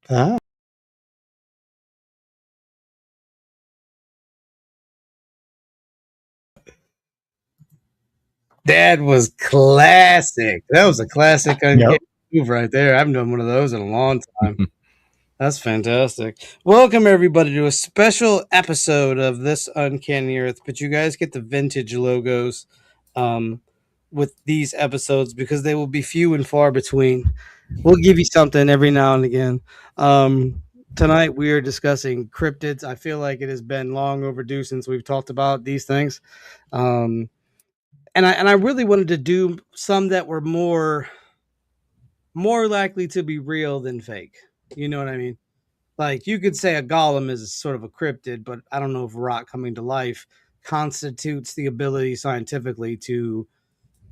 Ah. That was classic. That was a classic uncanny Yep. move right there. I haven't done one of those in a long time. That's fantastic. Welcome everybody to a special episode of This Uncanny Earth. But you guys get the vintage logos um, with these episodes because they will be few and far between. We'll give you something every now and again. Tonight we are discussing cryptids. I feel like it has been long overdue since we've talked about these things. Um, and I really wanted to do some that were more likely to be real than fake. You know what I mean? Like you could say a golem is sort of a cryptid, but I don't know if rock coming to life constitutes the ability scientifically to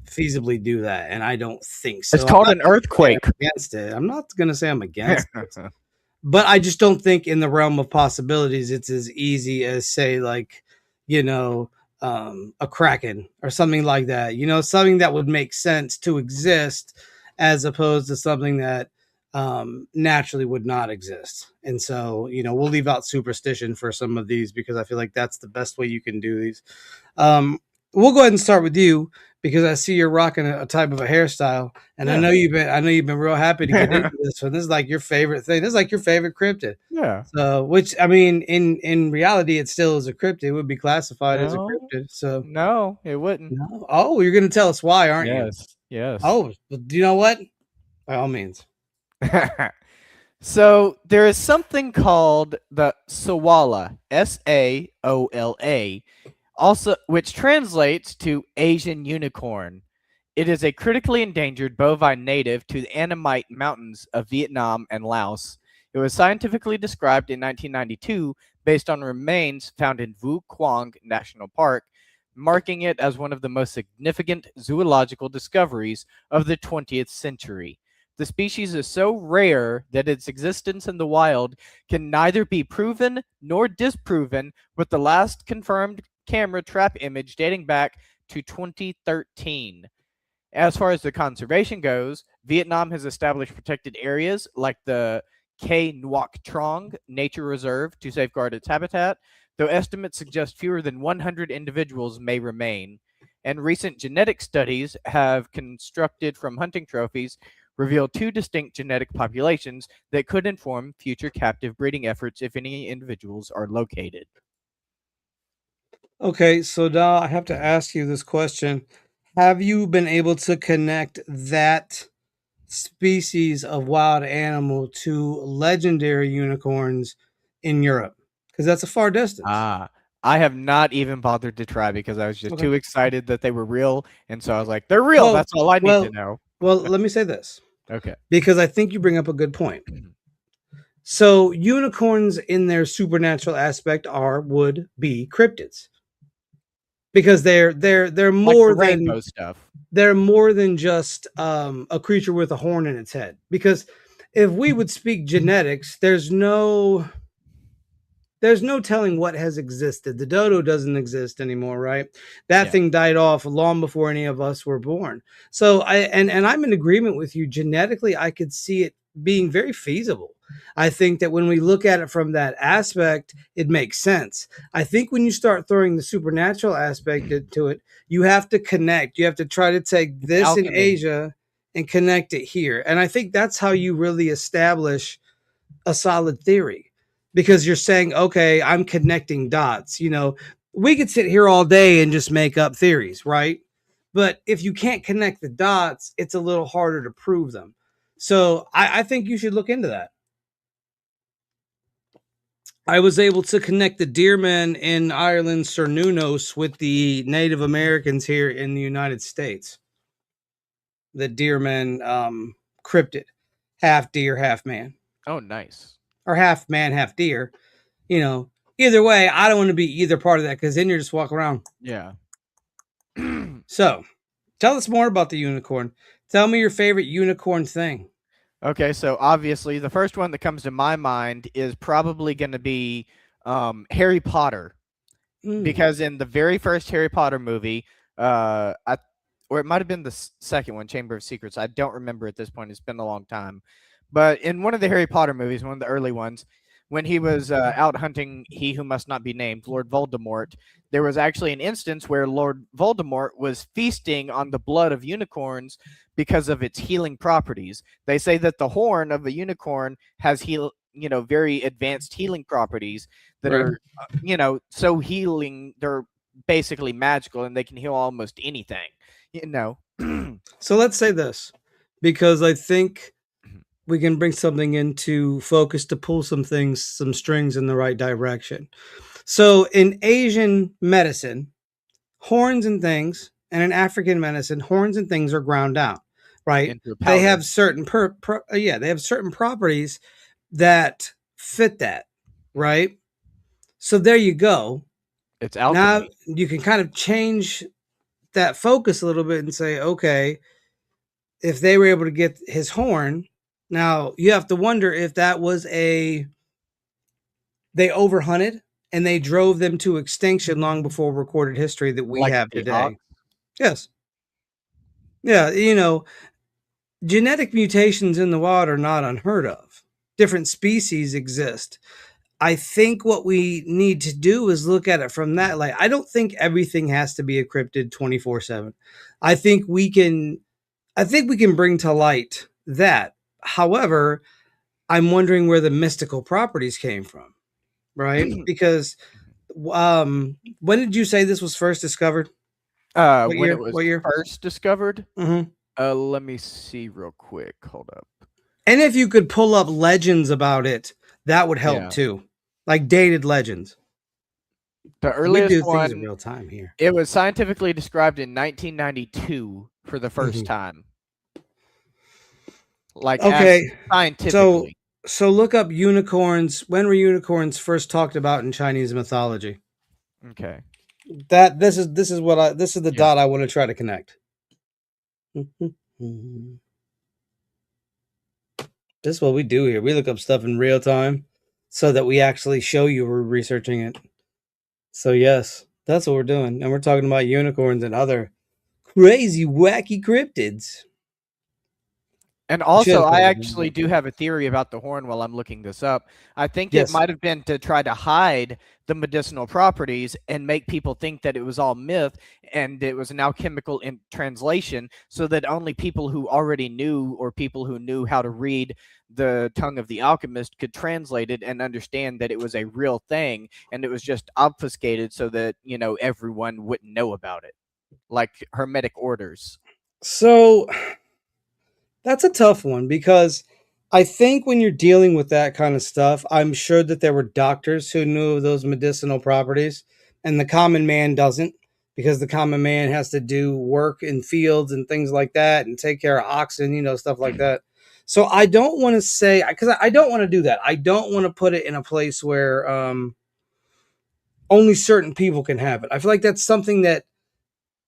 feasibly do that, and I don't think It's so. I'm called not an gonna say I'm earthquake. against it. I'm not going to say I'm against it, but I just don't think in the realm of possibilities it's as easy as say like you know a kraken or something like that. Something that would make sense to exist as opposed to something that naturally would not exist. And so we'll leave out superstition for some of these because I feel like that's the best way you can do these. um, we'll go ahead and start with you because I see you're rocking a type of a hairstyle, and I Yeah. know you've been real happy to get into this one. This is like your favorite thing. This is like your favorite cryptid. Yeah. So, which I mean, in reality, it still is a cryptid. It would be classified as a No, cryptid. So, no, it wouldn't. no. Oh, you're going to tell us why, aren't you? Yes, yes. Oh, well, do you know what? By all means. So there is something called the Saola, Saola, also which translates to Asian unicorn. It is a critically endangered bovine native to the Annamite Mountains of Vietnam and Laos. It was scientifically described in 1992 based on remains found in Vu Quang National Park, marking it as one of the most significant zoological discoveries of the 20th century. The species is so rare that its existence in the wild can neither be proven nor disproven, with the last confirmed camera trap image dating back to 2013. As far as the conservation goes, Vietnam has established protected areas like the K Nuoc Trong Nature Reserve to safeguard its habitat, though estimates suggest fewer than 100 individuals may remain. And recent genetic studies have constructed from hunting trophies reveal two distinct genetic populations that could inform future captive breeding efforts if any individuals are located. Okay, so now I have to ask you this question. Have you been able to connect that species of wild animal to legendary unicorns in Europe? Because that's a far distance. Ah, I have not even bothered to try because I was just Okay. too excited that they were real, and so I was like, "They're real. Well, That's all I need to well, know." well. Let me say this Okay. because I think you bring up a good point. So unicorns, in their supernatural aspect, would be cryptids because they're Like the more than rainbow stuff. just a creature with a horn in its head. Because if we would speak genetics, there's no telling what has existed. The dodo doesn't exist anymore, right? That Yeah. thing died off long before any of us were born. So and I'm in agreement with you. Genetically, I could see it being very feasible. I think that when we look at it from that aspect, it makes sense. I think when you start throwing the supernatural aspect into it, you have to connect. You have to try to take It's this in alchemy. Asia and connect it here. And I think that's how you really establish a solid theory because you're saying, okay, I'm connecting dots. We could sit here all day and just make up theories, right? But if you can't connect the dots, it's a little harder to prove them. So I think you should look into that. I was able to connect the deermen in Ireland, Cernunos, with the Native Americans here in the United States. The deermen cryptid, half deer, half man, Oh, nice. or half man, half deer. you know, Either way, I don't want to be either part of that because then you're just walking around. Yeah. So, tell us more about the unicorn. Tell me your favorite unicorn thing. Okay, so obviously the first one that comes to my mind is probably going to be Harry Potter, Mm. because in the very first Harry Potter movie, or it might have been the second one, Chamber of Secrets. I don't remember at this point. It's been a long time, But in one of the Harry Potter movies, one of the early ones, when he was out hunting he who must not be named, Lord Voldemort, there was actually an instance where Lord Voldemort was feasting on the blood of unicorns because of its healing properties. They say that the horn of a unicorn has very advanced healing properties that Right. are, so healing. They're basically magical and they can heal almost anything. You know. So let's say this, because I think we can bring something into focus to pull some strings in the right direction. So in Asian medicine, horns and things, and in African medicine, horns and things are ground down, right? Into a They powder. have certain they have certain properties that fit that, right? So there you go. It's Now alchemy. you can kind of change that focus a little bit and say, okay, if they were able to get his horn, now you have to wonder if that was they overhunted and they drove them to extinction long before recorded history that we Like have the ox. today. Yes. Yeah, genetic mutations in the wild are not unheard of. Different species exist. I think what we need to do is look at it from that light. I don't think everything has to be a cryptid 24/7. I think we can bring to light that. However, I'm wondering where the mystical properties came from, right? Because when did you say this was first discovered? What When it year? was What year? first discovered. Mm-hmm. Let me see real quick. Hold up. And if you could pull up legends about it, that would help Yeah. too, like dated legends. The We earliest do things in one, real time here. it was scientifically described in 1992 for the first Mm-hmm. time. Like as Okay, so scientifically. look up unicorns. When were unicorns first talked about in Chinese mythology? Okay. That this is the Yeah. dot I want to try to connect. This is what we do here. We look up stuff in real time so that we actually show you we're researching it. So yes, that's what we're doing, and we're talking about unicorns and other crazy, wacky cryptids. And You should also, have I told me actually that. do have a theory about the horn while I'm looking this up. I think it Yes. might have been to try to hide the medicinal properties and make people think that it was all myth and it was an alchemical in translation so that only people who already knew or people who knew how to read the tongue of the alchemist could translate it and understand that it was a real thing and it was just obfuscated so that, everyone wouldn't know about it. Like hermetic orders. So that's a tough one because I think when you're dealing with that kind of stuff, I'm sure that there were doctors who knew of those medicinal properties, and the common man doesn't because the common man has to do work in fields and things like that and take care of oxen, stuff like that. So I don't want to say because I don't want to do that. I don't want to put it in a place where only certain people can have it. I feel like that's something that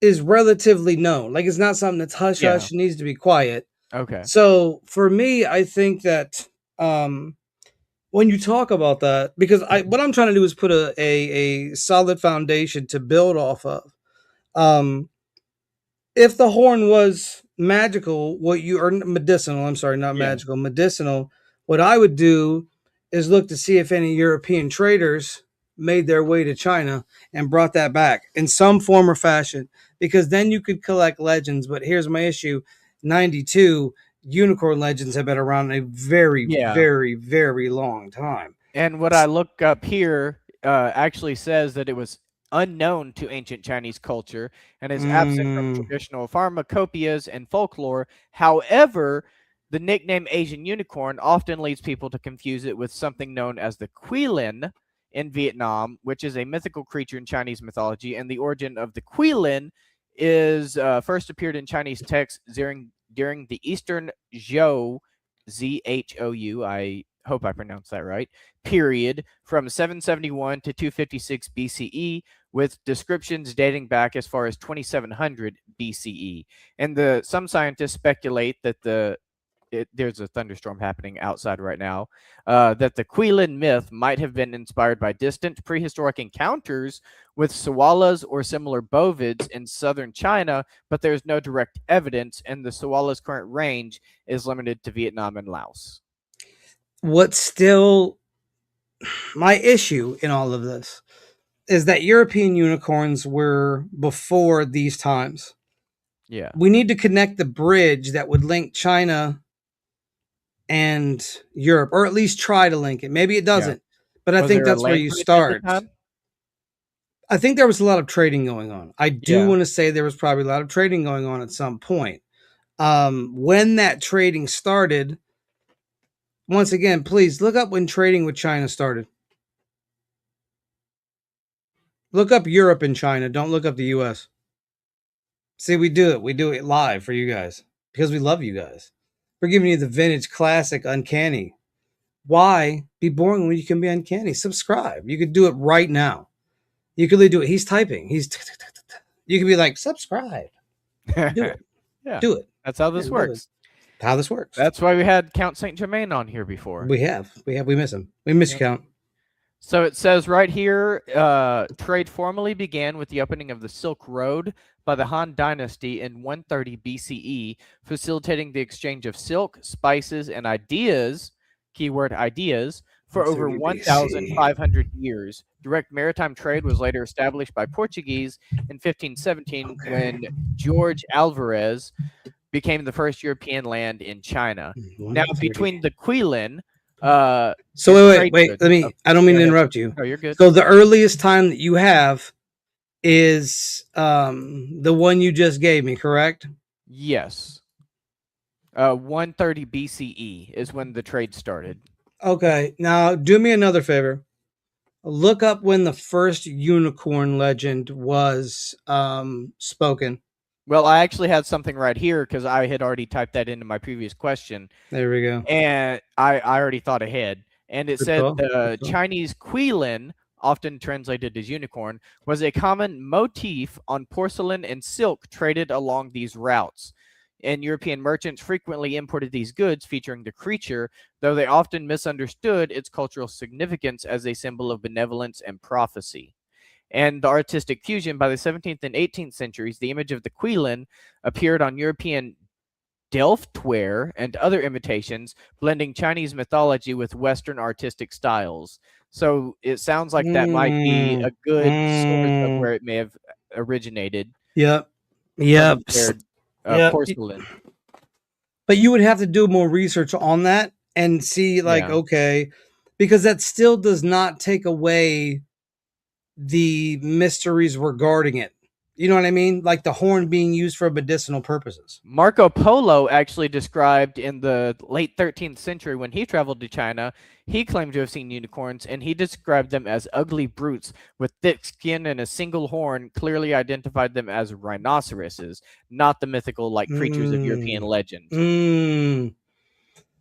is relatively known. Like it's not something that's hush Yeah. hush, needs to be quiet. Okay. So for me, I think that when you talk about that, because what I'm trying to do is put a solid foundation to build off of. Um, if the horn was magical, what you or medicinal, I'm sorry, not Yeah. magical, medicinal, what I would do is look to see if any European traders made their way to China and brought that back in some form or fashion, because then you could collect legends. But here's my issue: 92 unicorn legends have been around a very, Yeah. very, very long time. And what I look up here actually says that it was unknown to ancient Chinese culture and is absent from Mm, traditional pharmacopoeias and folklore. However, the nickname Asian unicorn often leads people to confuse it with something known as the Quilin in Vietnam, which is a mythical creature in Chinese mythology. And the origin of the Quilin is first appeared in Chinese texts during the Eastern Zhou, Zhou. I hope I pronounced that right, period from 771 to 256 BCE, with descriptions dating back as far as 2700 BCE. And some scientists speculate that there's a thunderstorm happening outside right now, that the Quilin myth might have been inspired by distant prehistoric encounters with koalas or similar bovids in southern China, but there's no direct evidence, and the koala's current range is limited to Vietnam and Laos. What's still my issue in all of this is that European unicorns were before these times. Yeah. We need to connect the bridge that would link China and Europe, or at least try to link it. Maybe it Yeah. doesn't, but I Was think there a that's where land you bridge at the start. time? I think there was a lot of trading going on. I do Yeah. want to say there was probably a lot of trading going on at some point. When that trading started, once again, please look up when trading with China started. Look up Europe and China. Don't look up the US. See, we do it. We do it live for you guys because we love you guys. We're giving you the vintage, classic, uncanny. Why be boring when you can be uncanny? Subscribe. You could do it right now. You could do it. He's typing. You could be like, subscribe. Do it. Yeah. Do it. That's how Yeah, this love it. works. How this works. That's why we had Count Saint Germain on here before. We miss him. We miss you, Yep. Count. So it says right here, trade formally began with the opening of the Silk Road by the Han Dynasty in 130 BCE, facilitating the exchange of silk, spices, and ideas, keyword ideas, for over 30 BC. 1,500 years. Direct maritime trade was later established by Portuguese in 1517 when George Alvarez became the first European land in China. Now, 130. between the Quilin, So and wait. trade goods. Let Oh, me. I don't mean go to ahead. interrupt you. No, you're good. So the earliest time that you have is the one you just gave me, correct? Yes. 130 BCE is when the trade started. Okay. Now do me another favor. Look up when the first unicorn legend was spoken. Well, I actually had something right here because I had already typed that into my previous question, There we go. and I already thought ahead. And it Good said call. the Good call. Chinese quilin, often translated as unicorn, was a common motif on porcelain and silk traded along these routes. And European merchants frequently imported these goods featuring the creature, though they often misunderstood its cultural significance as a symbol of benevolence and prophecy. And the artistic fusion by the 17th and 18th centuries, the image of the quilin appeared on European Delftware and other imitations, blending Chinese mythology with Western artistic styles. So it sounds like that might be a Mm, good source of mm, where it may have originated yep. from Yep. impaired Yep. porcelain. But you would have to do more research on that and see, like, Yeah. okay, because that still does not take away the mysteries regarding it. You know what I mean? Like the horn being used for medicinal purposes. Marco Polo actually described in the late 13th century when he traveled to China, he claimed to have seen unicorns and he described them as ugly brutes with thick skin and a single horn, clearly identified them as rhinoceroses, not the mythical like creatures of European Mm, legend. mm.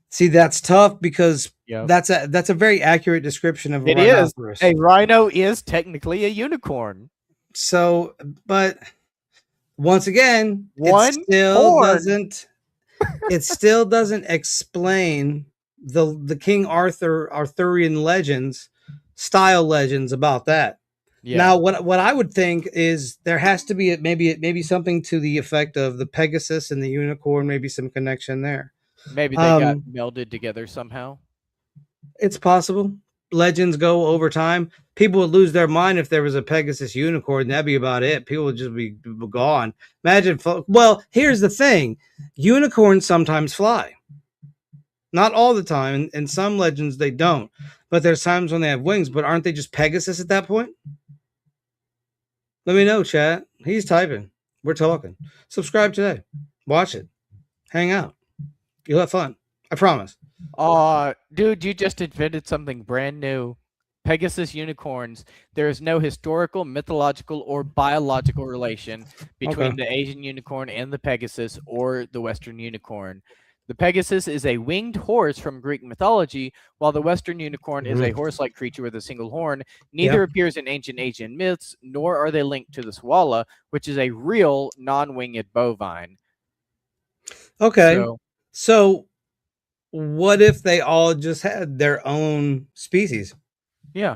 See, that's tough because Yep. that's a very accurate description of a It is. rhinoceros. A rhino is technically a unicorn. So, but once again, One horn. it still doesn't explain the King Arthurian legends, style legends about that. Yeah. Now, what I would think is there has to be maybe something to the effect of the Pegasus and the unicorn, maybe some connection there. Maybe they got Um, melded together somehow. it's possible. Legends go over time. People would lose their mind if there was a Pegasus unicorn. That'd be about it. People would just be gone. Imagine. Well, here's the thing: unicorns sometimes fly. Not all the time. In some legends, they don't. But there's times when they have wings. But aren't they just Pegasus at that point? Let me know, chat. He's typing. We're talking. Subscribe today. Watch it. Hang out. You'll have fun. I promise. Dude, you just invented something brand new. Pegasus unicorns. There is no historical, mythological, or biological relation between Okay. the Asian unicorn and the Pegasus or the Western unicorn. The Pegasus is a winged horse from Greek mythology, while the Western unicorn is a horse-like creature with a single horn. Neither Yep. appears in ancient Asian myths, nor are they linked to the swalla, which is a real non-winged bovine. Okay. So, So what if they all just had their own species? yeah,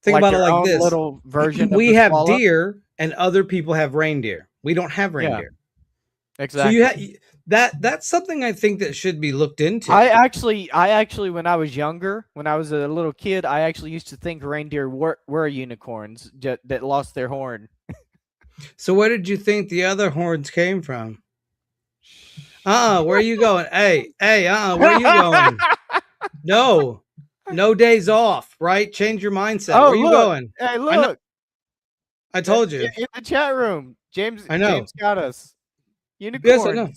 Think like about it their like own this. little version of We the have swalla. deer and other people have reindeer. We don't have Yeah, reindeer. So exactly. That's something I think that should be looked into. I actually, when I was younger, when I was a little kid, I actually used to think reindeer were unicorns that lost their horn. So where did you think the other horns came from? Where are you going? Hey, where are you going? No, no days off, right? Change your mindset. Oh, Where are you look! going? Hey, I know. look! I told you. In the chat room, James I know. James got us Yes, I know.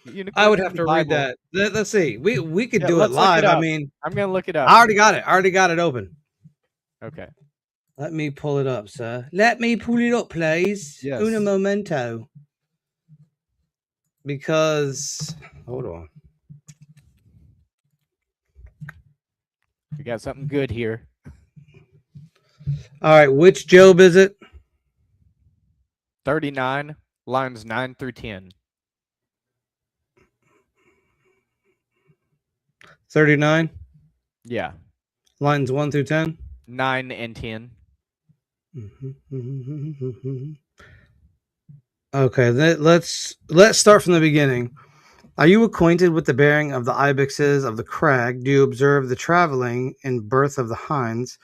unicorns. I would Unicorns in have the to read Bible. that. Let's see. We could Yeah, do it let's look it live. I up. mean, I'm gonna look it up. I already got it. I already got it open. Okay. Let me pull it up, sir. Let me pull it up, please. Un Yes. momento. Because hold on. We got something good here. All right, which Job is it? 39 lines 9 through 10. 39, Yeah. lines 1 through 10. 9 and 10. Okay, let's start from the beginning. Are you acquainted with the bearing of the ibexes of the crag? Do you observe the traveling and birth of the hinds?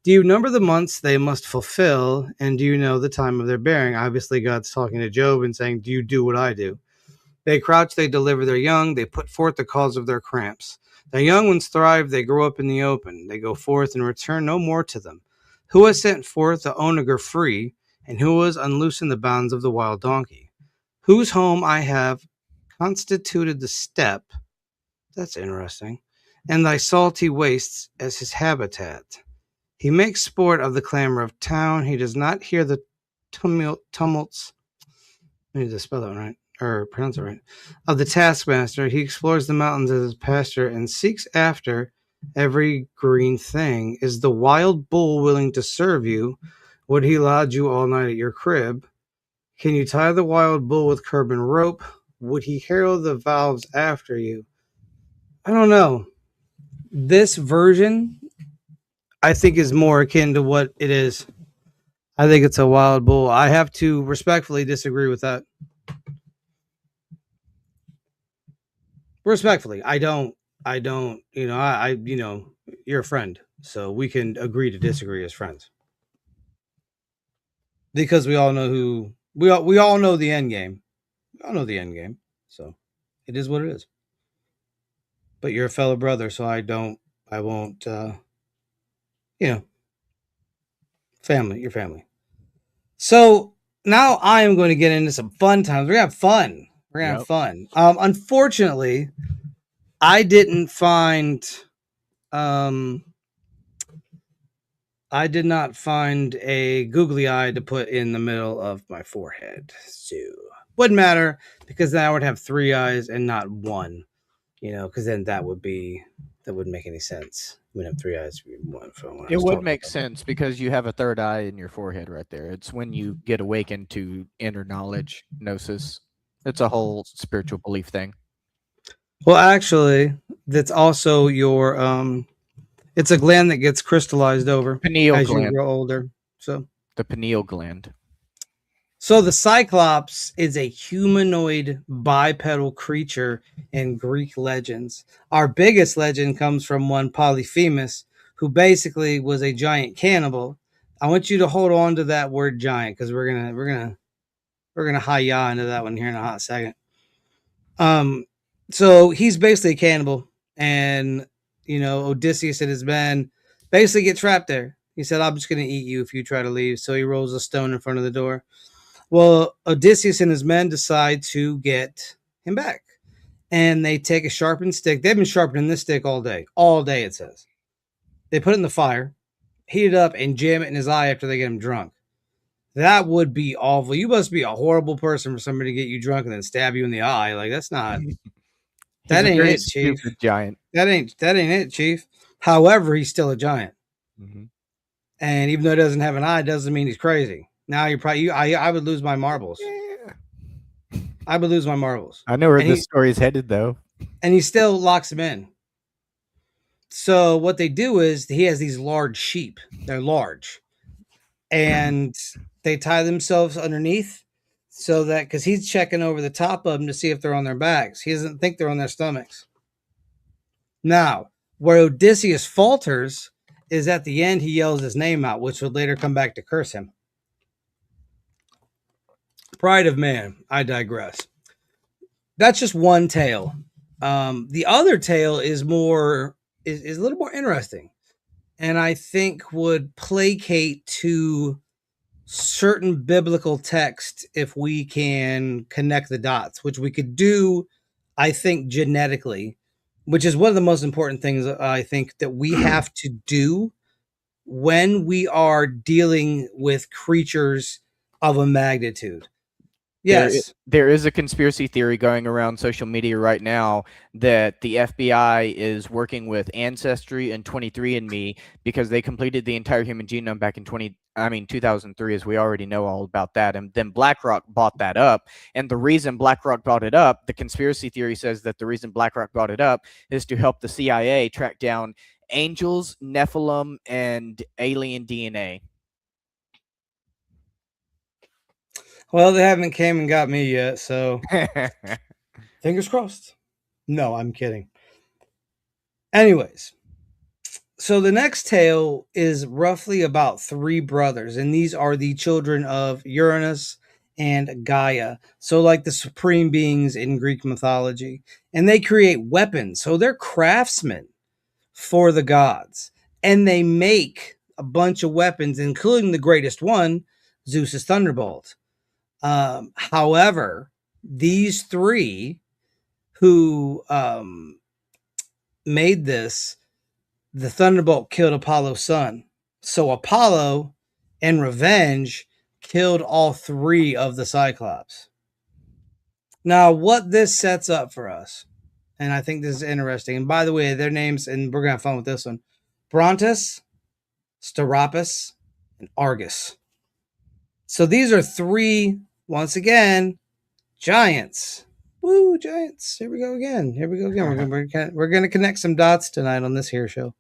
Do you number the months they must fulfill? And do you know the time of their bearing? Obviously, God's talking to Job and saying, do you do what I do? They crouch, they deliver their young, they put forth the cause of their cramps. Their young ones thrive, they grow up in the open. They go forth and return no more to them. Who has sent forth the onager free, and who has unloosened the bounds of the wild donkey? Whose home I have constituted the steppe, that's interesting, and thy salty wastes as his habitat. He makes sport of the clamor of town. He does not hear the tumults. I need to spell that right, or pronounce it right. Of the taskmaster. He explores the mountains as his pasture and seeks after every green thing. Is the wild bull willing to serve you? Would he lodge you all night at your crib? Can you tie the wild bull with curb and rope? Would he harrow the valves after you? I don't know. This version, I think, is more akin to what it is. I think it's a wild bull. I have to respectfully disagree with that. Respectfully, I don't. You're a friend, so we can agree to disagree as friends because we all know who we all know the end game. We all know the end game, so it is what it is. But you're a fellow brother, so I won't. You know, family. Your family. So now I am going to get into some fun times. We're gonna have fun. We're gonna have Yep. fun. Unfortunately, I didn't find. Um, I did not find a googly eye to put in the middle of my forehead. So wouldn't matter because then I would have three eyes and not one. Because then that wouldn't make any sense. We would have three eyes. One for when I It was would talking make about sense because you have a third eye in your forehead right there. It's when you get awakened to inner knowledge, gnosis. It's a whole spiritual belief thing. Well, actually, that's also your it's a gland that gets crystallized over Pineal as you gland. grow older. The pineal gland. So the Cyclops is a humanoid bipedal creature in Greek legends. Our biggest legend comes from one Polyphemus, who basically was a giant cannibal. I want you to hold on to that word giant because we're gonna hi-ya into that one here in a hot second. So he's basically a cannibal, and Odysseus and his men basically get trapped there. He said, "I'm just gonna eat you if you try to leave." So he rolls a stone in front of the door. Well, Odysseus and his men decide to get him back. And they take a sharpened stick. They've been sharpening this stick all day. All day, it says. They put it in the fire, heat it up, and jam it in his eye after they get him drunk. That would be awful. You must be a horrible person for somebody to get you drunk and then stab you in the eye. Like, that's not. He's That a ain't very it, Chief. stupid giant. That ain't it, Chief. However, he's still a giant. Mm-hmm. And even though he doesn't have an eye, doesn't mean he's crazy. Now you're probably I would lose my marbles. Yeah. I would lose my marbles. I know where And this story is headed, though. And he still locks him in. So what they do is he has these large sheep. They're large. And they tie themselves underneath. so that because he's checking over the top of them to see if they're on their backs. He doesn't think they're on their stomachs. Now, where Odysseus falters is at the end, he yells his name out, which would later come back to curse him. Pride of man. I digress. That's just one tale. The other tale is a little more interesting, and I think would placate to certain biblical text if we can connect the dots, which we could do, I think, genetically, which is one of the most important things I think that we have to do when we are dealing with creatures of a magnitude. Yes. There is a conspiracy theory going around social media right now that the FBI is working with Ancestry and 23andMe because they completed the entire human genome back in 2003, as we already know all about that. And then BlackRock bought that up. And the reason BlackRock bought it up, the conspiracy theory says that the reason BlackRock bought it up is to help the CIA track down angels, Nephilim, and alien DNA. Well, they haven't came and got me yet, so fingers crossed. No, I'm kidding. Anyways, so the next tale is roughly about three brothers, and these are the children of Uranus and Gaia. So, like the supreme beings in Greek mythology, and they create weapons. So they're craftsmen for the gods, and they make a bunch of weapons, including the greatest one, Zeus's thunderbolt. However, these three who made this, the thunderbolt killed Apollo's son. So Apollo, in revenge, killed all three of the Cyclops. Now, what this sets up for us, and I think this is interesting, and by the way, their names, and we're going to have fun with this one, Brontus, Steropus, and Argus. So these are three, once again, giants. Woo, giants. Here we go again. We're gonna connect some dots tonight on this here show.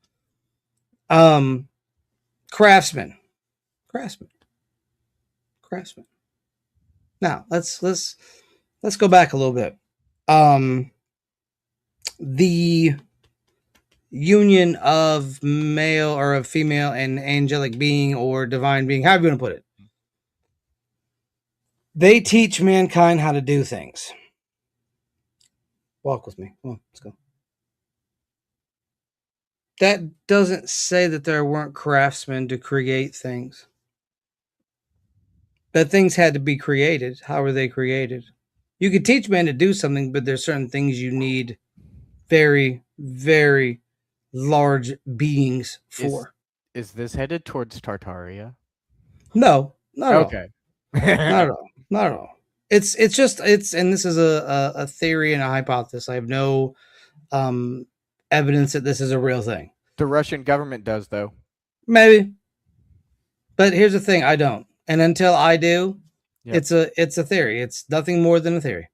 Craftsman. Now let's go back a little bit. The union of male or of female and angelic being or divine being, however you want to put it. They teach mankind how to do things. Walk with me. Come on, let's go. That doesn't say that there weren't craftsmen to create things. That things had to be created. How were they created? You could teach men to do something, but there's certain things you need very, very large beings for. Is this headed towards Tartaria? No, not at all. Okay. Not at all. It's and this is a theory and a hypothesis. I have no evidence that this is a real thing. The Russian government does, though. Maybe. But here's the thing, I don't. And until I do, it's a theory. It's nothing more than a theory.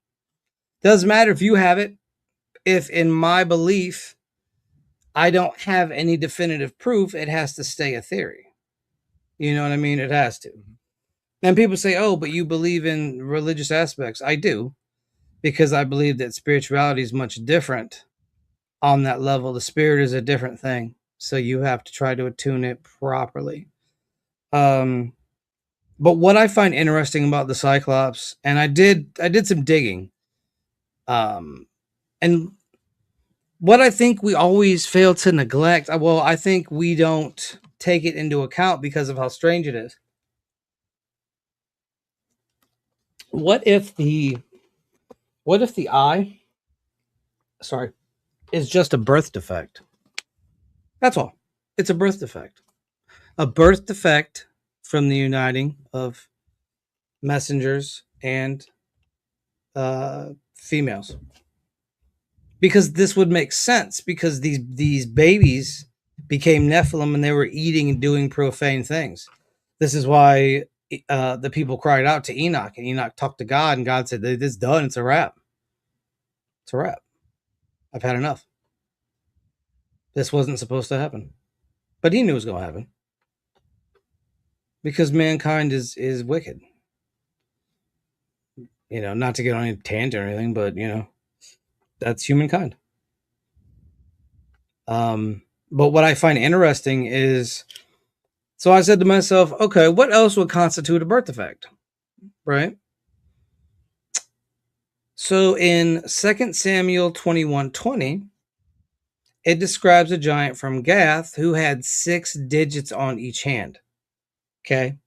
Doesn't matter if you have it. If in my belief I don't have any definitive proof, it has to stay a theory. You know what I mean? It has to. And people say, oh, but you believe in religious aspects. I do, because I believe that spirituality is much different on that level. The spirit is a different thing. So you have to try to attune it properly. But what I find interesting about the Cyclops, and I did some digging, and what I think we always fail to neglect, well, I think we don't take it into account because of how strange it is. What if the eye, is just a birth defect? That's all. It's a birth defect. A birth defect from the uniting of messengers and females. Because this would make sense, because these babies became Nephilim and they were eating and doing profane things. This is why the people cried out to Enoch, and Enoch talked to God, and God said, "It's done. It's a wrap. It's a wrap. I've had enough. This wasn't supposed to happen." But he knew it was going to happen. Because mankind is wicked. not to get on any tangent or anything, but that's humankind. But what I find interesting is, so I said to myself, okay, what else would constitute a birth defect, right? So in 2 Samuel 21:20, it describes a giant from Gath who had 6 digits on each hand. Okay,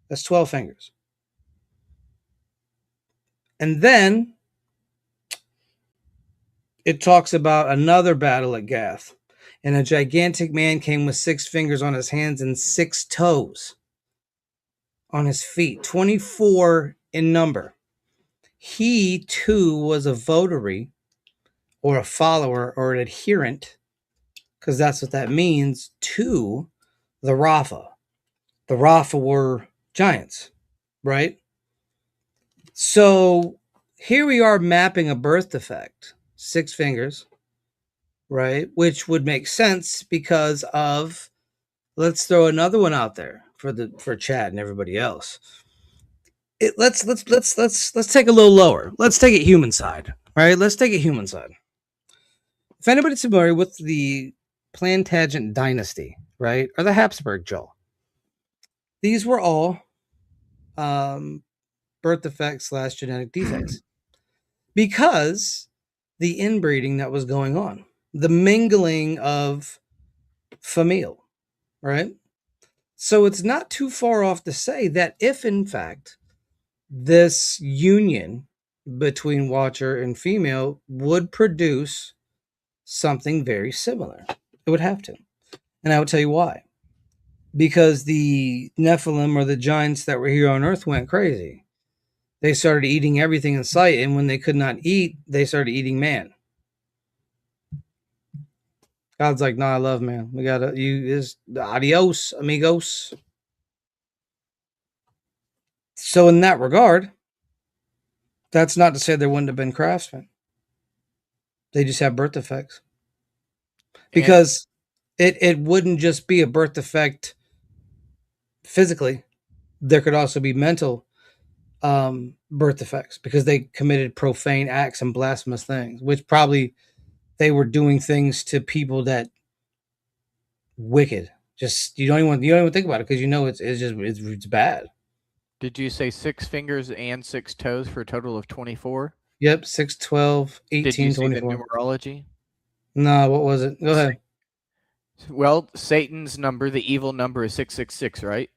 that's 12 fingers. And then it talks about another battle at Gath. And a gigantic man came with 6 fingers on his hands and 6 toes on his feet, 24 in number. He too was a votary or a follower or an adherent, because that's what that means, to the Rapha. The Rapha were giants, right? So here we are mapping a birth defect, 6 fingers, right? Which would make sense because of, let's throw another one out there for Chad and everybody else. Let's take a little lower. Let's take it human side, right? Let's take it human side. If anybody's familiar with the Plantagenet dynasty, right, or the Habsburg, Joel, these were all birth defects / genetic defects because the inbreeding that was going on, the mingling of famille, right? So it's not too far off to say that if in fact this union between watcher and female would produce something very similar, it would have to. And I would tell you why. Because the Nephilim, or the giants that were here on Earth, went crazy. They started eating everything in sight, and when they could not eat, they started eating man. God's like, "No, I love man. We gotta is adios, amigos." So in that regard, that's not to say there wouldn't have been craftsmen. They just have birth defects. Because it wouldn't just be a birth defect physically. There could also be mental birth defects because they committed profane acts and blasphemous things, which probably they were doing things to people that wicked. Just you don't even think about it because it's bad. Did you say 6 fingers and 6 toes for a total of 24? Yep, 6, 12, Did you 18, see the 24. numerology? No, what was it? Go ahead. Well, Satan's number, the evil number, is 666, right?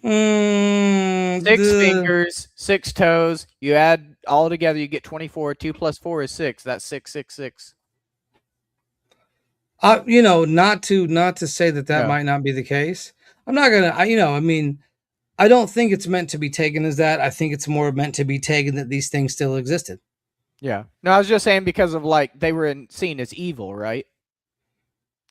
6 fingers, 6 toes. You add all together, you get 24. 2 plus 4 is 6. That's 666. Not to say that No. might not be the case. I'm not gonna. I don't think it's meant to be taken as that. I think it's more meant to be taken that these things still existed. Yeah. No, I was just saying because of they were seen as evil, right?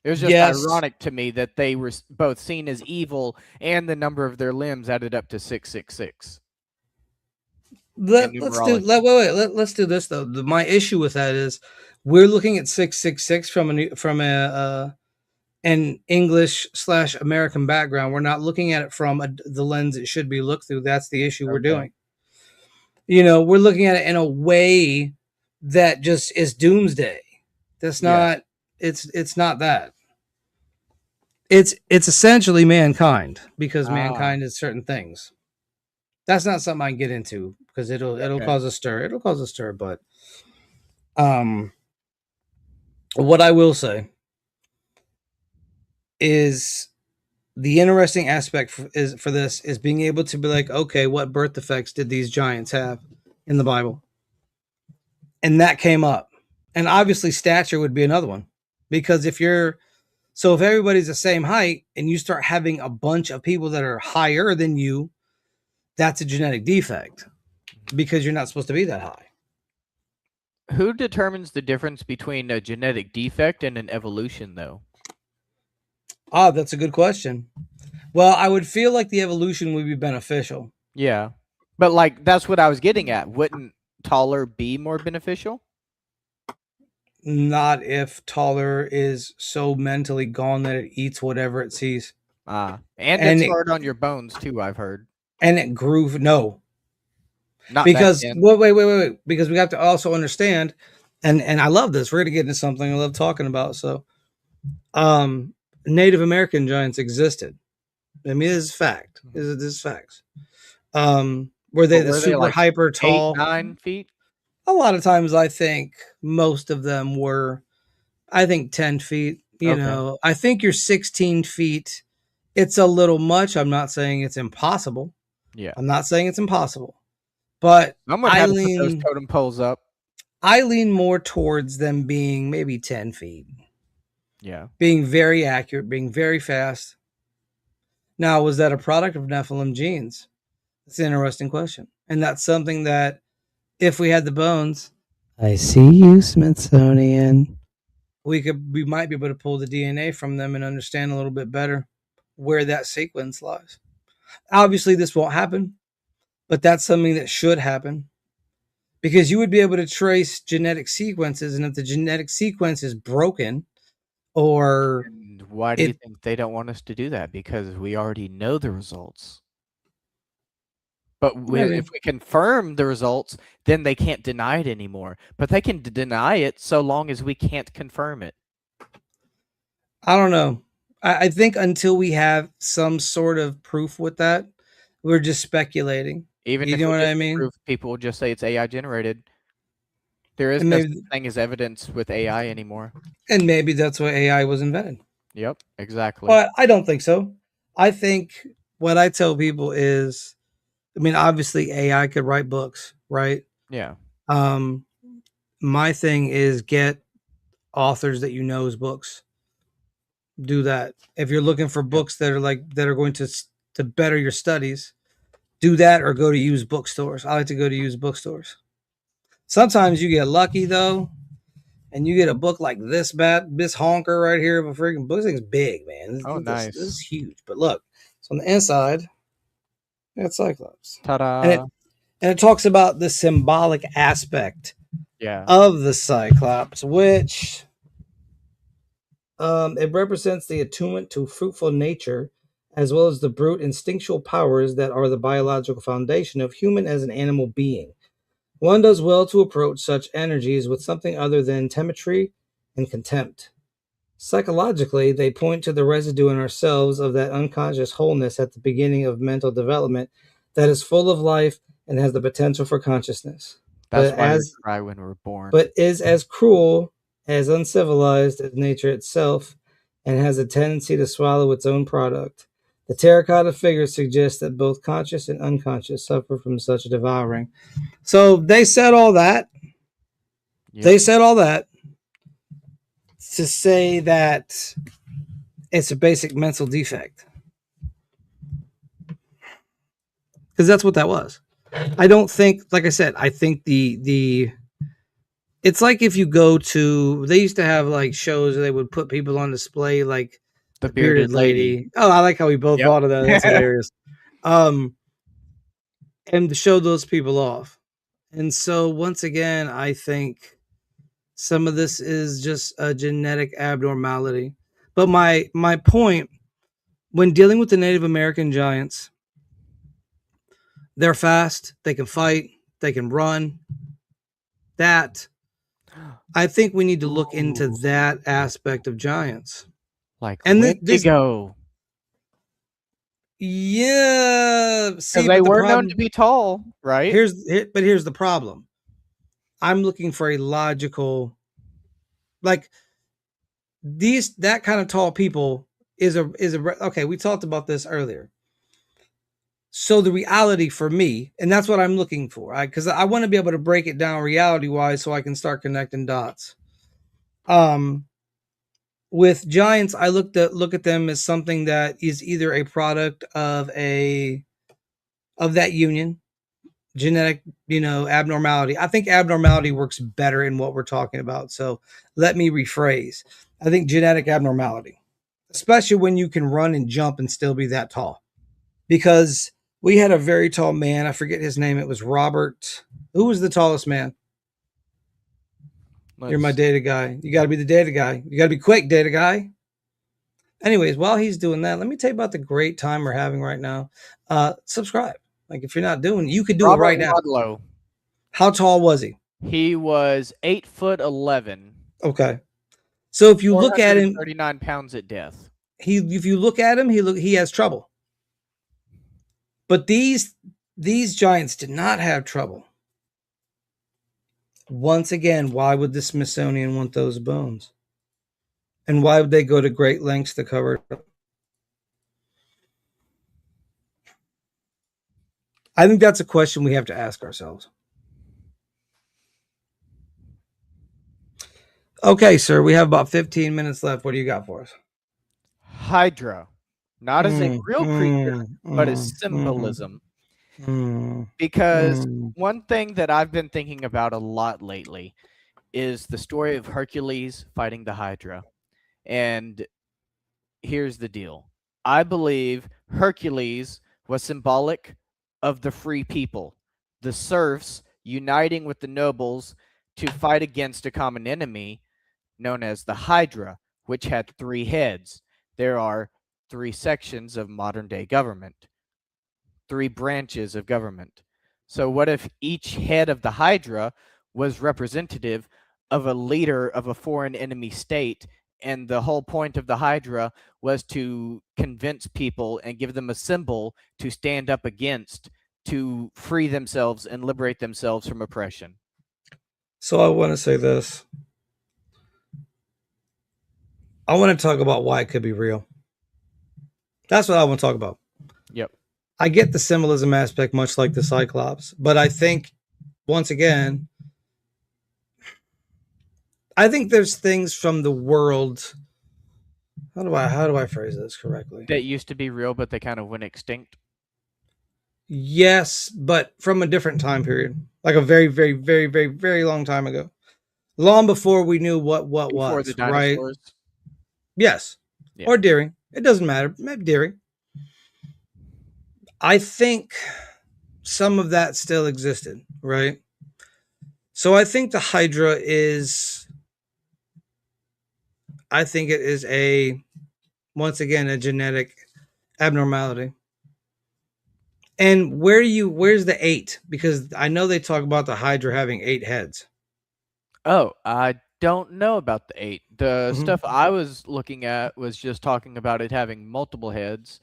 It was just Yes. ironic to me that they were both seen as evil and the number of their limbs added up to 666. Let's do this though. My issue with that is we're looking at 666 from an English / American background. We're not looking at it from the lens it should be looked through. That's the issue we're doing. We're looking at it in a way that just is doomsday. That's not. It's not that. It's essentially mankind because mankind is certain things. That's not something I can get into because it'll cause a stir. It'll cause a stir, but what I will say is the interesting aspect for this is being able to be like, okay, what birth defects did these giants have in the Bible? And that came up. And obviously stature would be another one. Because if everybody's the same height and you start having a bunch of people that are higher than you, that's a genetic defect because you're not supposed to be that high. Who determines the difference between a genetic defect and an evolution, though? That's a good question. Well, I would feel like the evolution would be beneficial. Yeah. But that's what I was getting at. Wouldn't taller be more beneficial? Not if taller is so mentally gone that it eats whatever it sees. And it's hard on your bones too, I've heard. And it grew. No. Not back Because then. wait, because we have to also understand, and I love this. We're gonna get into something I love talking about. So, um, Native American giants existed. I mean, this is fact. This is facts. Were they But the were they super like hyper 8, tall? 9 feet? A lot of times, I think most of them were. I think 10 feet. You Okay. know, I think you're 16 feet. It's a little much. I'm not saying it's impossible. Yeah. I'm not saying it's impossible, but Someone I had to put those lean totem poles up. I lean more towards them being maybe 10 feet, Yeah. being very accurate, being very fast. Now, was that a product of Nephilim genes? That's an interesting question. And that's something that, if we had the bones, I see you, Smithsonian. We might be able to pull the DNA from them and understand a little bit better where that sequence lies. Obviously, this won't happen, but that's something that should happen because you would be able to trace genetic sequences, and if the genetic sequence is broken or And why do you it think they don't want us to do that? Because we already know the results. But maybe if we confirm the results, then they can't deny it anymore. But they can deny it so long as we can't confirm it. I don't know. I think until we have some sort of proof with that, we're just speculating. Even You if know we what get I the mean? proof, people will just say it's AI generated. There is And no maybe such thing as evidence with AI anymore. that's why AI was invented. Yep, exactly. But I don't think so. I think what I tell people is, I mean, obviously AI could write books, right? Yeah. Um, my thing is get authors that you know's books. Do that. If you're looking for Yep. books that are going to better your studies, do that or go to used bookstores. I like to go to used bookstores. Sometimes you get lucky though, and you get a book like this honker right here of a freaking book. This thing's big, man. Oh, This nice. is huge. But look, so on the inside, it's Cyclops, and Ta-da. it talks about the symbolic aspect Yeah, of the Cyclops, which it represents the attunement to fruitful nature, as well as the brute instinctual powers that are the biological foundation of human as an animal being. One does well to approach such energies with something other than temetry and contempt. Psychologically, they point to the residue in ourselves of that unconscious wholeness at the beginning of mental development that is full of life and has the potential for consciousness. that's But why we as cry when we're born. but is as cruel, as uncivilized as nature itself, and has a tendency to swallow its own product. The terracotta figure suggests that both conscious and unconscious suffer from such devouring. So they said all that. Yep. They said all that to say that it's a basic mental defect. Because that's what that was. I don't think, like I said, I think the it's like if you go to, they used to have like shows where they would put people on display like The the bearded bearded lady. lady. Oh, I like how we both Yep. thought of that. That's hilarious. Um, and to show those people off. And so once again, I think some of this is just a genetic abnormality. But my point when dealing with the Native American giants, they're fast, they can fight, they can run. That I think we need to look into Ooh, that aspect of giants. like And this Wendigo. yeah, Because see, they but the were known to problem be tall, right? here's the problem. I'm looking for a logical, like, these that kind of tall people okay, we talked about this earlier. So the reality for me, and that's what I'm looking for, because I want to be able to break it down reality wise so I can start connecting dots. Um, with giants, I look at them as something that is either a product of that union, genetic, abnormality. I think abnormality works better in what we're talking about. So let me rephrase. I think genetic abnormality, especially when you can run and jump and still be that tall. Because we had a very tall man. I forget his name. It was Robert. Who was the tallest man? You're my Let's. data guy. You got to be the data guy. You got to be quick, data guy. Anyways, while he's doing that, let me tell you about the great time we're having right now. Subscribe. Like if you're not doing, you could do it Robert right now. Wadlow. How tall was he? He was 8'11", Okay. So if you look at him, 439 pounds at death. if you look at him, he has trouble. But these giants did not have trouble. Once again, why would the Smithsonian want those bones? And why would they go to great lengths to cover it up? I think that's a question we have to ask ourselves. Okay, sir, we have about 15 minutes left. What do you got for us? Hydra. Not as a real creature, but as symbolism. Because one thing that I've been thinking about a lot lately is the story of Hercules fighting the Hydra. And here's the deal. I believe Hercules was symbolic of the free people, the serfs uniting with the nobles to fight against a common enemy known as the Hydra, which had 3 heads. There are 3 sections of modern day government, 3 branches of government. So what if each head of the Hydra was representative of a leader of a foreign enemy state, and the whole point of the Hydra was to convince people and give them a symbol to stand up against, to free themselves and liberate themselves from oppression? So I want to say this. I want to talk about why it could be real. That's what I want to talk about. Yep. I get the symbolism aspect, much like the Cyclops, but I think, once again, I think there's things from the world. How do I phrase this correctly? That used to be real, but they kind of went extinct. Yes, but from a different time period, like a very, very, very, very, very long time ago, long before we knew what Before was, the dinosaurs. right? Yes, Yeah. or Deering. It doesn't matter. Maybe Deering. I think some of that still existed, right? So I think the Hydra is, I think it is once again, a genetic abnormality. And where's the 8? Because I know they talk about the Hydra having 8 heads. Oh, I don't know about the 8. The stuff I was looking at was just talking about it having multiple heads.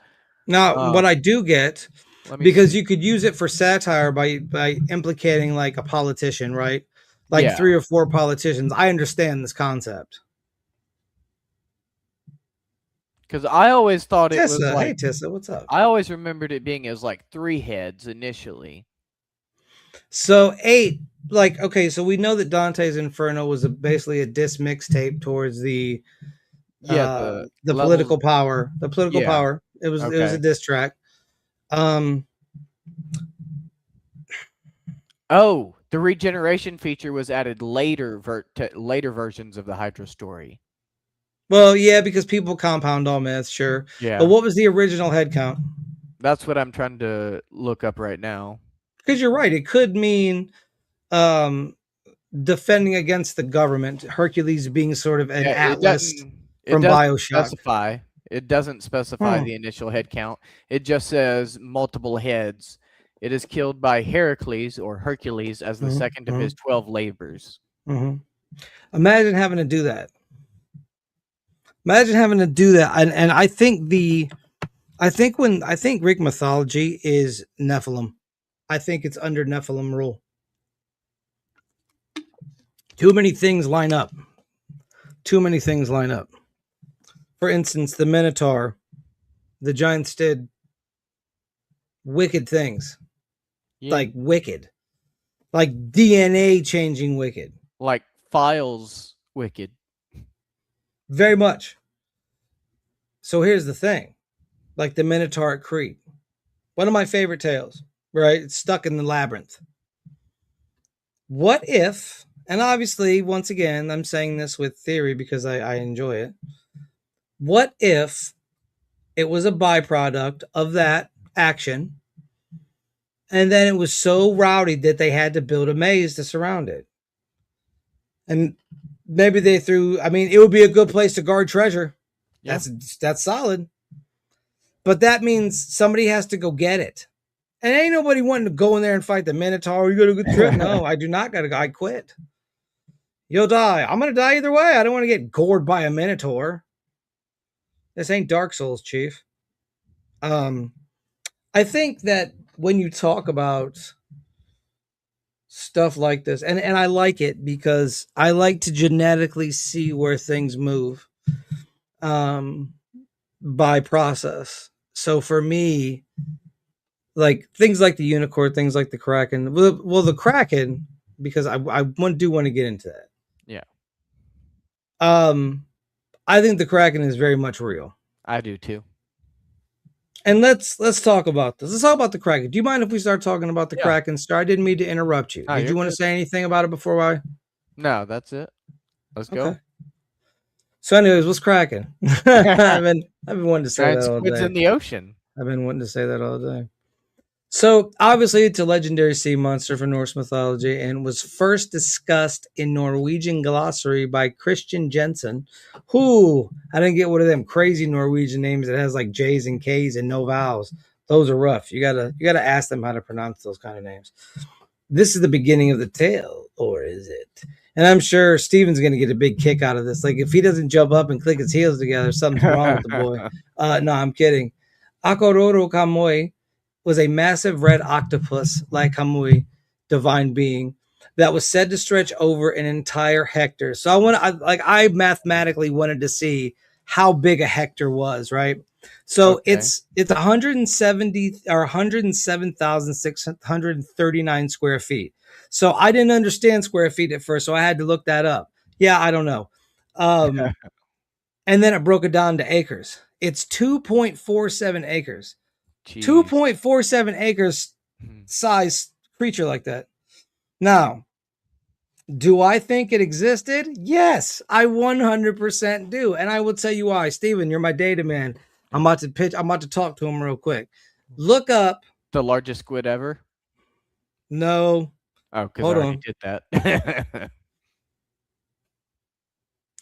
Now, what I do get, because see. you could use it for satire by implicating like a politician, right? Like 3 or 4 politicians. I understand this concept. Because I always thought it Tessa, was like, hey Tessa, what's up? I always remembered it being as like 3 heads initially. So 8, like, okay, so we know that Dante's Inferno was basically a diss mixtape towards the political power. The political power. It was a diss track. Oh, the regeneration feature was added later to later versions of the Hydra story. Well, yeah, because people compound all myths, sure. Yeah. But what was the original head count? That's what I'm trying to look up right now. Because you're right, it could mean defending against the government. Hercules being sort of an atlas from BioShock. It doesn't specify the initial head count. It just says multiple heads. It is killed by Heracles or Hercules as the second of his 12 labors. Imagine having to do that. And I think Greek mythology is Nephilim. I think it's under Nephilim rule. Too many things line up. For instance, the Minotaur, the giants did wicked things. Yeah. Like wicked. Like DNA changing wicked. Like Files wicked. Very much. So here's the thing. Like the Minotaur at Crete. One of my favorite tales, right? It's stuck in the labyrinth. What if, and obviously, once again, I'm saying this with theory because I enjoy it. What if it was a byproduct of that action, and then it was so rowdy that they had to build a maze to surround it? And maybe they threw, I mean, it would be a good place to guard treasure. Yeah. That's solid. But that means somebody has to go get it. And ain't nobody wanting to go in there and fight the Minotaur. You got a good trip? No, I do not got to go. I quit. You'll die. I'm going to die either way. I don't want to get gored by a Minotaur. This ain't Dark Souls, Chief. I think that when you talk about stuff like this, and I like it because I like to genetically see where things move by process. So for me, like things like the unicorn, things like the Kraken, well the Kraken, because I do want to get into that. Yeah. I think the Kraken is very much real. I do too. And let's talk about this. Let's talk about the Kraken. Do you mind if we start talking about the Kraken? Star, I didn't mean to interrupt you. Did you want to say anything about it before I? No, that's it. Let's go. So, anyways, what's Kraken? I've been wanting to say that all day. Squids in the ocean. I've been wanting to say that all day. So, obviously, it's a legendary sea monster for Norse mythology and was first discussed in Norwegian glossary by Christian Jensen, who I didn't get one of them crazy Norwegian names that has like J's and K's and no vowels. Those are rough. You gotta ask them how to pronounce those kind of names. This is the beginning of the tale, or is it? And I'm sure Steven's going to get a big kick out of this. Like, if he doesn't jump up and click his heels together, something's wrong with the boy. No, I'm kidding. Akororo Kamui was a massive red octopus, like Kamui, divine being, that was said to stretch over an entire hectare. So I mathematically wanted to see how big a hectare was, right? So it's 170 or 107,639 square feet. So I didn't understand square feet at first, so I had to look that up. Yeah, I don't know. And then it broke it down to acres. It's 2.47 acres. Jeez. 2.47 acres size creature like that. Now, do I think it existed? Yes, I 100% do. And I will tell you why. Steven, you're my data man. I'm about to talk to him real quick. Look up the largest squid ever. No. Oh, because I already did that.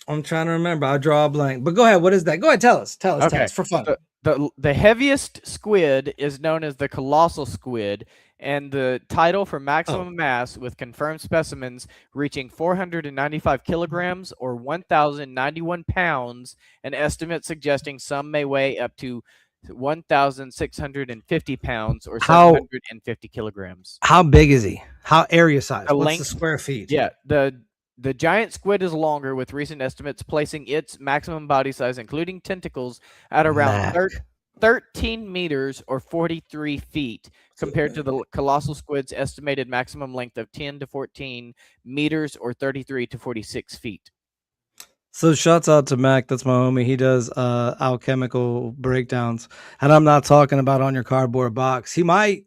I'm trying to remember. I'll draw a blank. But go ahead. What is that? Go ahead. Tell us. Tell us for fun. The heaviest squid is known as the colossal squid, and the title for maximum mass with confirmed specimens reaching 495 kilograms or 1,091 pounds, an estimate suggesting some may weigh up to 1,650 pounds or 750 kilograms. How big is he? How area size? What's the square feet? Yeah, the giant squid is longer, with recent estimates placing its maximum body size, including tentacles, at around 13 meters or 43 feet, compared to the colossal squid's estimated maximum length of 10 to 14 meters or 33 to 46 feet. So shouts out to Mac. That's my homie. He does alchemical breakdowns, and I'm not talking about on your cardboard box. He might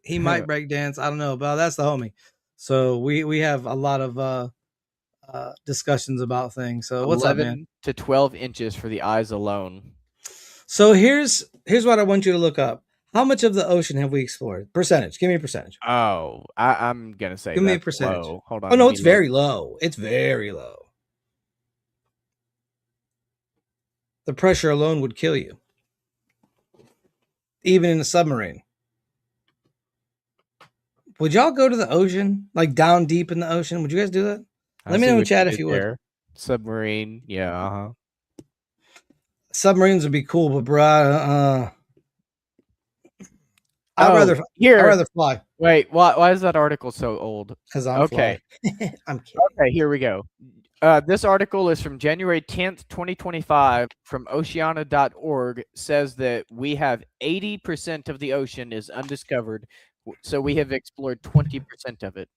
break dance. I don't know, but that's the homie. So we have a lot of discussions about things. So what's up, man? 11 to 12 inches for the eyes alone. So here's what I want you to look up. How much of the ocean have we explored? Percentage. Give me a percentage. Oh, I'm gonna say. Give me a percentage. Low. Hold on. Oh no, it's very low. It's very low. The pressure alone would kill you, even in a submarine. Would y'all go to the ocean, like down deep in the ocean? Would you guys do that? Let me know in chat if you would. Submarine, yeah. Submarines would be cool, but bro, I'd rather fly. Wait, why is that article so old? Because I'm okay. I'm kidding. Okay, here we go. This article is from January 10th, 2025 from oceana.org. Says that we have 80% of the ocean is undiscovered, so we have explored 20% of it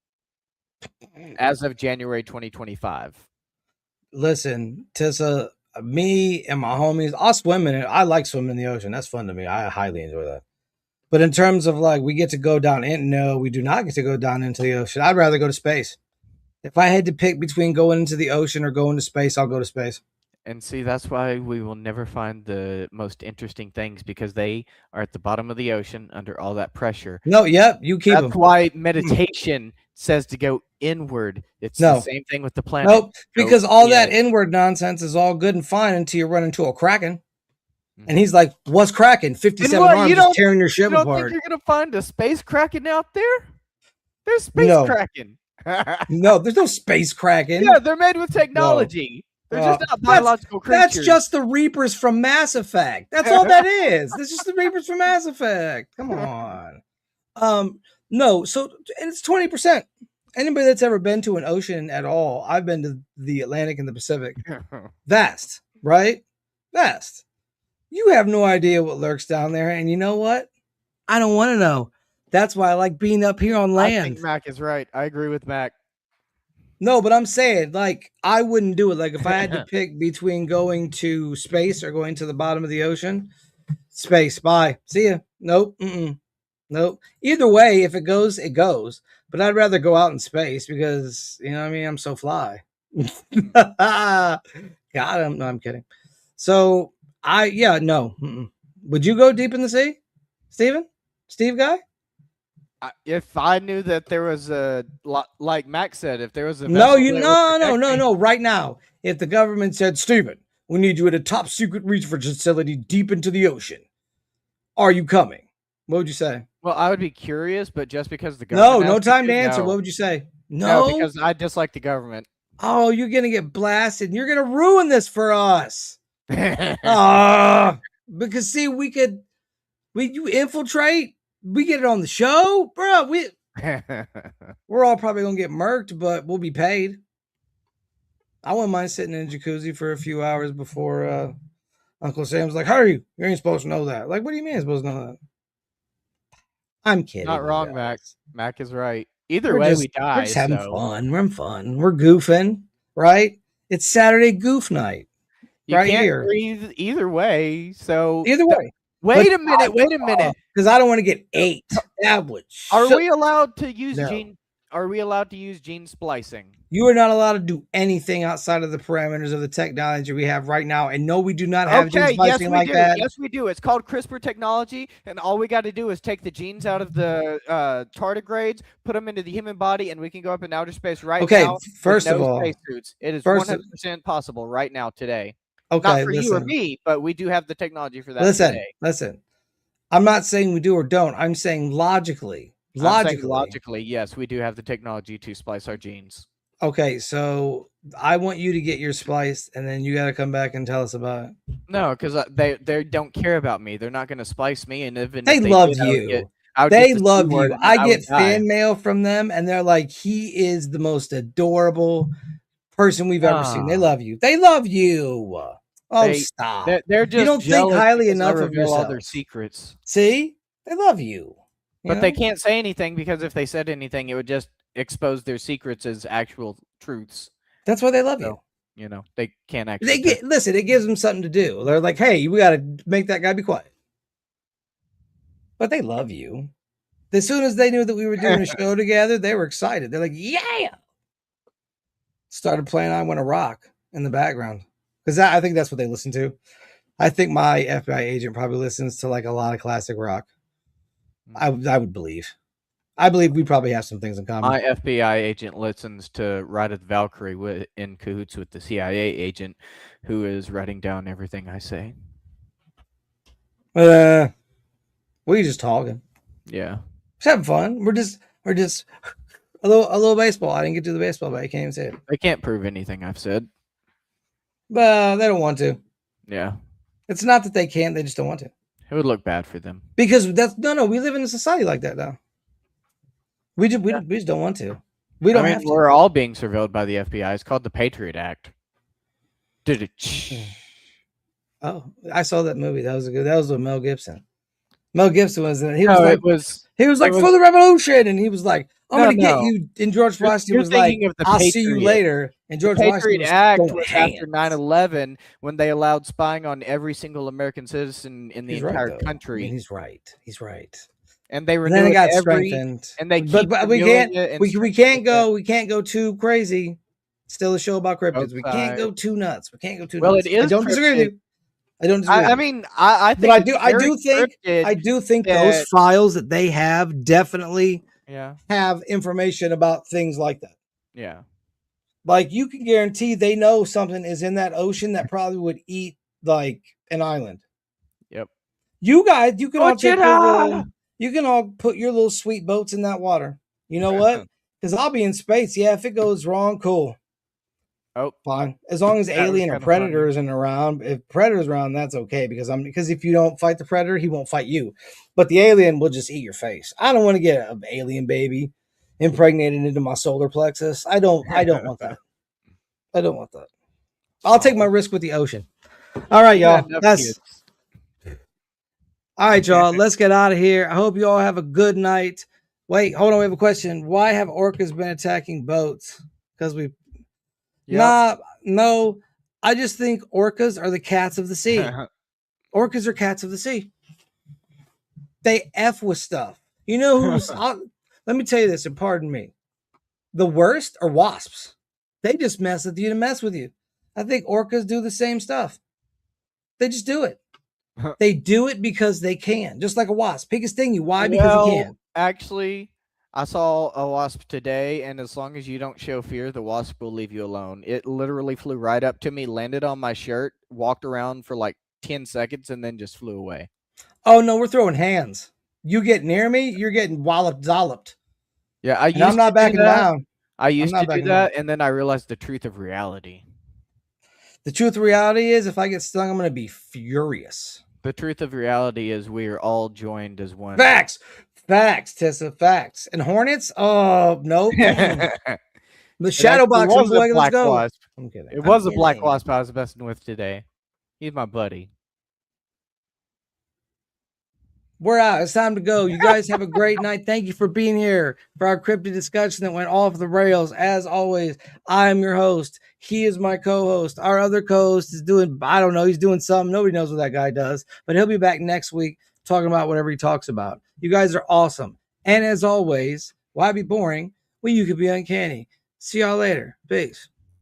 as of January 2025. Listen, Tessa, me and my homies, I'll swim in it. I like swimming in the ocean. That's fun to me. I highly enjoy that. But in terms of like we get to go down in, no, we do not get to go down into the ocean. I'd rather go to space. If I had to pick between going into the ocean or going to space, I'll go to space. And see, that's why we will never find the most interesting things, because they are at the bottom of the ocean under all that pressure. No, yep, you keep them. That's why meditation says to go inward. It's the same thing with the planet. Nope, because all that inward nonsense is all good and fine until you run into a Kraken. And he's like, "What's cracking? 57 what, arms just tearing your ship you don't think apart." you're gonna find a space kraken out there? There's space No, kraken. no, there's no space kraken. Yeah, they're made with No, technology. They're just not that's biological creatures. just the Reapers from Mass Effect. That's all that is. That's just the Reapers from Mass Effect. Come on. No, so and it's 20%. Anybody that's ever been to an ocean at all, I've been to the Atlantic and the Pacific. Vast, right? Vast. You have no idea what lurks down there, and you know what? I don't want to know. That's why I like being up here on land. I think Mac is right. I agree with Mac. No, but I'm saying, like, I wouldn't do it. Like, if I had to pick between going to space or going to the bottom of the ocean, space. Bye. See ya. Nope. Nope. Either way, if it goes, it goes. But I'd rather go out in space because, you know what I mean? I'm so fly. Got him. No, I'm kidding. So, no. Would you go deep in the sea, Steven? Steve guy? If I knew that there was a, like Mac said, if there was a No, no. right now. If the government said, Steven, we need you at a top secret research facility deep into the ocean, are you coming? What would you say? Well, I would be curious, but just because the government. No time to answer. No. What would you say? No, because I dislike the government. Oh, you're gonna get blasted. And you're gonna ruin this for us. Because see, you infiltrate. We get it on the show, bro. We're all probably gonna get murked, but we'll be paid. I wouldn't mind sitting in a jacuzzi for a few hours before Uncle Sam's like, "Hey, you ain't supposed to know that." Like, what do you mean I'm supposed to know that? I'm kidding. Not wrong, Mac. Mac is right. Either way, we die. We're just having fun. We're having fun. We're goofing, right? It's Saturday goof night. You can't breathe either way. So either way. Wait a minute. Because I don't want to get ate. That would. Are we allowed to use gene? Are we allowed to use gene splicing? You are not allowed to do anything outside of the parameters of the technology we have right now. And no, we do not have gene splicing like that. Yes, we do. It's called CRISPR technology, and all we got to do is take the genes out of the tardigrades, put them into the human body, and we can go up in outer space now. Okay, first of all, spacesuits. It is 100% possible right now today. Okay, not for you or me, but we do have the technology for that. Listen. I'm not saying we do or don't. I'm saying logically. Logically, yes, we do have the technology to splice our genes. Okay, so I want you to get your spliced, and then you got to come back and tell us about it. No, because they don't care about me. They're not going to splice me, and even they love you. They love you. I get fan mail from them, and they're like, "He is the most adorable person we've ever seen." They love you. They love you. Oh, stop! They're just you don't think highly enough of yourself. All their secrets. See, they love you. But they can't say anything because if they said anything, it would just expose their secrets as actual truths. That's why they love you. You know, they can't actually. Listen, it gives them something to do. They're like, hey, we got to make that guy be quiet. But they love you. As soon as they knew that we were doing a show together, they were excited. They're like, yeah. Started playing I Want to Rock in the background. Because I think that's what they listen to. I think my FBI agent probably listens to like a lot of classic rock. I would believe. I believe we probably have some things in common. My FBI agent listens to Ride of the Valkyrie in cahoots with the CIA agent who is writing down everything I say. We're just talking. Yeah. Just having fun. We're just a little baseball. I didn't get to the baseball, but I can't even say it. They can't prove anything I've said. But they don't want to. Yeah. It's not that they can't, they just don't want to. It would look bad for them. Because we live in a society like that now. We just don't want to. We don't have to. We're all being surveilled by the FBI. It's called the Patriot Act. Oh, I saw that movie. That was with Mel Gibson. Mel Gibson was in it. He was like for the revolution, and he was like, I'm gonna get you. And George Washington was like, I'll see you later. And George Washington Act was after 9/11 when they allowed spying on every single American citizen in the entire country. He's right. And they then it got strengthened. And they but we can't go too crazy. Still a show about cryptids. We can't go too nuts. Well, it is. I don't disagree with you. I don't disagree. I mean, I think. But I do think those files that they have definitely have information about things like that. Yeah. Like you can guarantee they know something is in that ocean that probably would eat like an island. You guys, you can all take your Gojira! little, you can all put your little sweet boats in that water. You know what? Because I'll be in space. Yeah, if it goes wrong, cool. Oh, Fine. As long as that was alien or kind of predator funny. isn't around. If predator's around, that's okay because if you don't fight the predator, he won't fight you. But the alien will just eat your face. I don't want to get an alien baby impregnated into my solar plexus. I don't want that. I don't want that. I'll take my Oh, risk with the ocean. All right, you got y'all. enough That's kids. all right, y'all. Let's get out of here. I hope you all have a good night. Wait, hold on. We have a question. Why have orcas been attacking boats? Because we Yep. Nah, no. I just think orcas are the cats of the sea. Orcas are cats of the sea. They F with stuff. You know let me tell you this and pardon me. The worst are wasps. They just mess with you to mess with you. I think orcas do the same stuff. They just do it. They do it because they can, just like a wasp. He can sting you. Why? Because he Well, can. actually, I saw a wasp today, and as long as you don't show fear, the wasp will leave you alone. It literally flew right up to me, landed on my shirt, walked around for like 10 seconds, and then just flew away. Oh no, we're throwing hands. You get near me, you're getting walloped, dolloped. Yeah, I And I'm used to not do backing that. down. I I'm used to not do backing down. that, and then I realized the truth of reality. The truth of reality is if I get stung, I'm gonna be furious. The truth of reality is we are all joined as one. Facts. Facts, Tessa, facts. And hornets? Oh, nope. The It shadow actually boxing, was a boy. Let's black go. wasp. I'm kidding. It I'm was a black kidding. wasp I was messing with today. He's my buddy. We're out. It's time to go. You guys have a great night. Thank you for being here for our cryptid discussion that went off the rails. As always, I am your host. He is my co-host. Our other co-host is doing, I don't know, he's doing something. Nobody knows what that guy does, but he'll be back next week talking about whatever he talks about. You guys are awesome. And as always, why be boring when you could be uncanny? See y'all later. Peace.